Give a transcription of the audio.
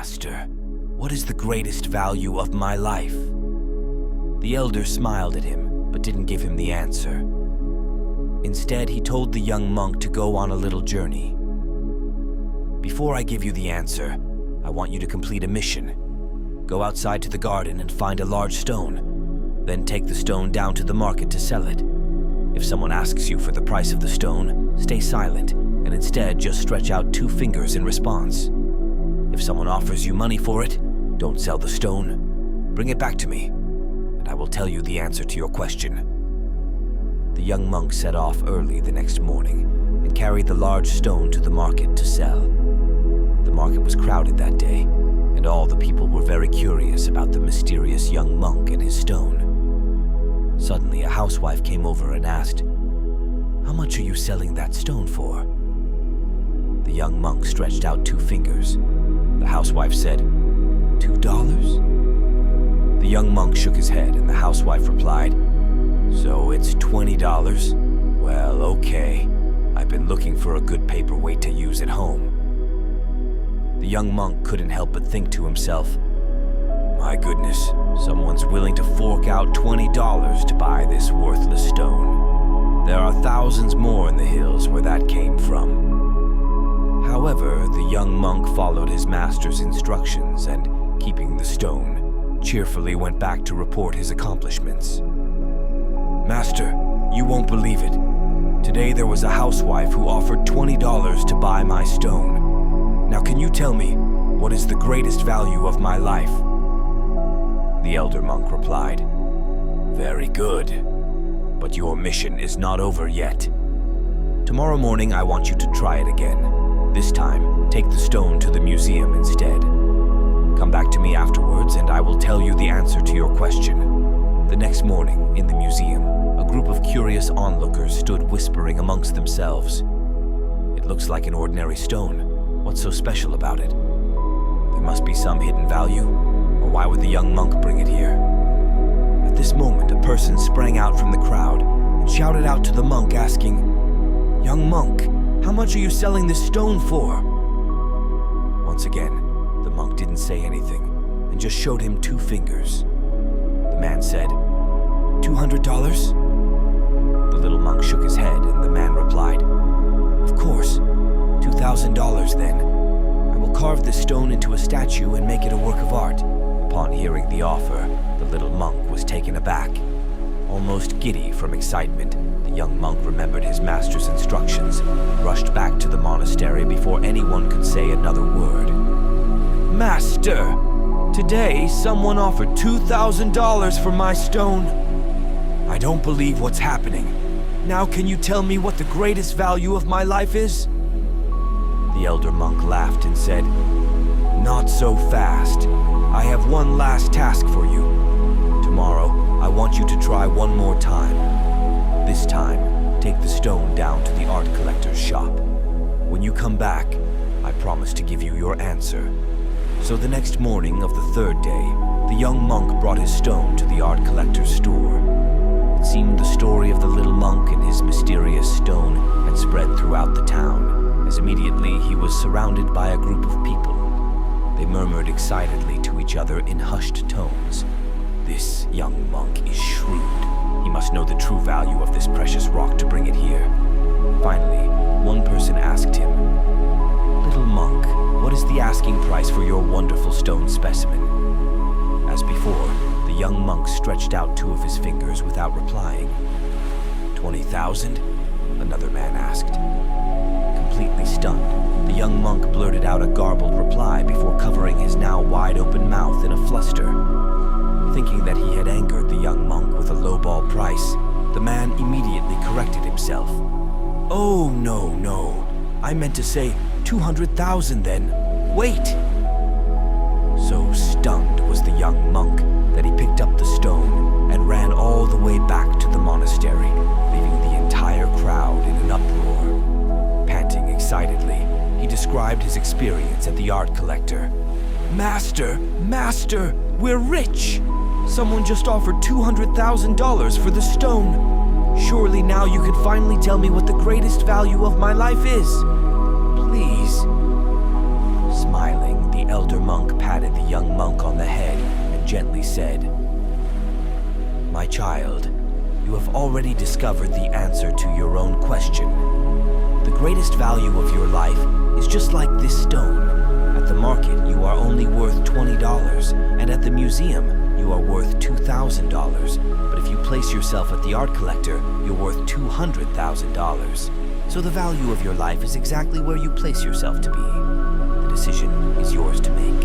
Master, what is the greatest value of my life?" The elder smiled at him, but didn't give him the answer. Instead, he told the young monk to go on a little journey. "Before I give you the answer, I want you to complete a mission. Go outside to the garden and find a large stone. Then take the stone down to the market to sell it. If someone asks you for the price of the stone, stay silent and instead just stretch out 2 fingers in response. If someone offers you money for it, don't sell the stone. Bring it back to me, and I will tell you the answer to your question." The young monk set off early the next morning and carried the large stone to the market to sell. The market was crowded that day, and all the people were very curious about the mysterious young monk and his stone. Suddenly, a housewife came over and asked, "How much are you selling that stone for?" The young monk stretched out 2 fingers. The housewife said, $2? The young monk shook his head, and the housewife replied, "So it's $20? Well, okay. I've been looking for a good paperweight to use at home." The young monk couldn't help but think to himself, "My goodness, someone's willing to fork out $20 to buy this worthless stone. There are thousands more in the hills where that came from." However, the young monk followed his master's instructions and, keeping the stone, cheerfully went back to report his accomplishments. "Master, you won't believe it. Today there was a housewife who offered $20 to buy my stone. Now can you tell me, what is the greatest value of my life?" The elder monk replied, "Very good, but your mission is not over yet. Tomorrow morning I want you to try it again. This time, take the stone to the museum instead. Come back to me afterwards and I will tell you the answer to your question." The next morning, in the museum, a group of curious onlookers stood whispering amongst themselves. "It looks like an ordinary stone. What's so special about it? There must be some hidden value, or why would the young monk bring it here?" At this moment, a person sprang out from the crowd and shouted out to the monk asking, "Young monk, how much are you selling this stone for?" Once again, the monk didn't say anything and just showed him 2 fingers. The man said, $200? The little monk shook his head and the man replied, "Of course, $2,000 then. I will carve this stone into a statue and make it a work of art." Upon hearing the offer, the little monk was taken aback. Almost giddy from excitement, the young monk remembered his master's instructions and rushed back to the monastery before anyone could say another word. "Master, today someone offered $2,000 for my stone. I don't believe what's happening. Now can you tell me what the greatest value of my life is?" The elder monk laughed and said, "Not so fast. I have one last task for you. Tomorrow, I want you to try one more time. This time, take the stone down to the art collector's shop. When you come back, I promise to give you your answer." So the next morning of the 3rd day, the young monk brought his stone to the art collector's store. It seemed the story of the little monk and his mysterious stone had spread throughout the town, as immediately he was surrounded by a group of people. They murmured excitedly to each other in hushed tones, "This young monk is shrewd. He must know the true value of this precious rock to bring it here." Finally, one person asked him, "Little monk, what is the asking price for your wonderful stone specimen?" As before, the young monk stretched out 2 of his fingers without replying. "20,000? Another man asked. Completely stunned, the young monk blurted out a garbled reply before covering his now wide-open mouth in a fluster. Thinking that he had angered the young monk with a lowball price, the man immediately corrected himself. "Oh, no. I meant to say 200,000 then. Wait!" So stunned was the young monk that he picked up the stone and ran all the way back to the monastery, leaving the entire crowd in an uproar. Panting excitedly, he described his experience at the art collector. Master, we're rich! Someone just offered $200,000 for the stone. Surely now you could finally tell me what the greatest value of my life is. Please." Smiling, the elder monk monk patted the young monk on the head and gently said, "My child, you have already discovered the answer to your own question. The greatest value of your life is just like this stone. At the market, you are only worth $20, and at the museum, you are worth $2,000. But if you place yourself at the art collector, you're worth $200,000. So the value of your life is exactly where you place yourself to be. The decision is yours to make."